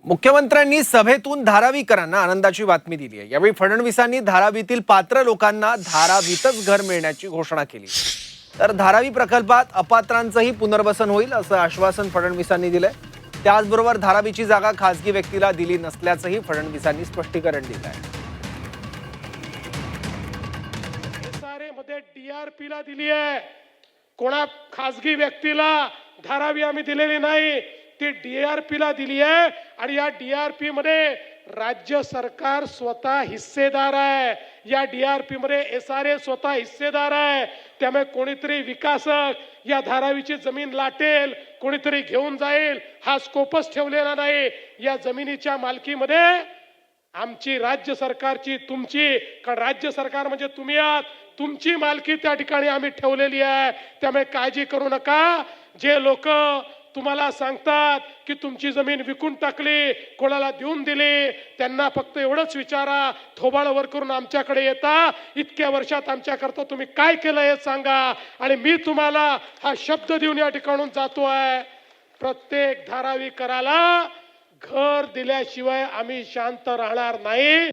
मुख्यमंत्र्यांनी सभेतून धारावीकरांना आनंदाची बातमी दिली आहे। यावेळी फडणवीसांनी धारावीतील पात्र लोकांना धारावीतच घर मिळण्याची घोषणा केली। तर धारावी प्रकल्पात अपात्रांचंही पुनर्वसन होईल असं आश्वासन फडणवीसांनी दिलंय। त्याचबरोबर धारावीची जागा खासगी व्यक्तीला दिली नसल्याचंही फडणवीसांनी स्पष्टीकरण दिलं आहे। मध्ये DRP ला दिली आहे, कोणा खासगी व्यक्तीला धारावी आम्ही दिलेली नाही, ती DRP ला दिली आहे। आणि या DRP मध्ये राज्य सरकार स्वतः हिस्सेदार आहे, या DRP मध्ये SRA स्वतः हिस्सेदार आहे। त्यामुळे कोणीतरी विकासक या धारावीची जमीन लाटेल, कोणीतरी घेऊन जाईल हा स्कोपच ठेवलेला नाही। या जमिनीच्या मालकीमध्ये आमची राज्य सरकारची, तुमची, कारण राज्य सरकार म्हणजे तुम्ही आहात, तुमची मालकी त्या ठिकाणी आम्ही ठेवलेली आहे। त्यामुळे काळजी करू नका। जे लोक तुम्हाला सांगतात की तुमची जमीन विकून टाकली, कोणाला देऊन दिली, त्यांना फक्त एवढंच विचारा, थोबाड वर करून आमच्याकडे येता, इतक्या वर्षात आमच्याकरता तुम्ही काय केलं हे सांगा। आणि मी तुम्हाला हा शब्द देऊन या ठिकाणून जातोय, प्रत्येक धारावीकराला घर दिल्याशिवाय आम्ही शांत राहणार नाही।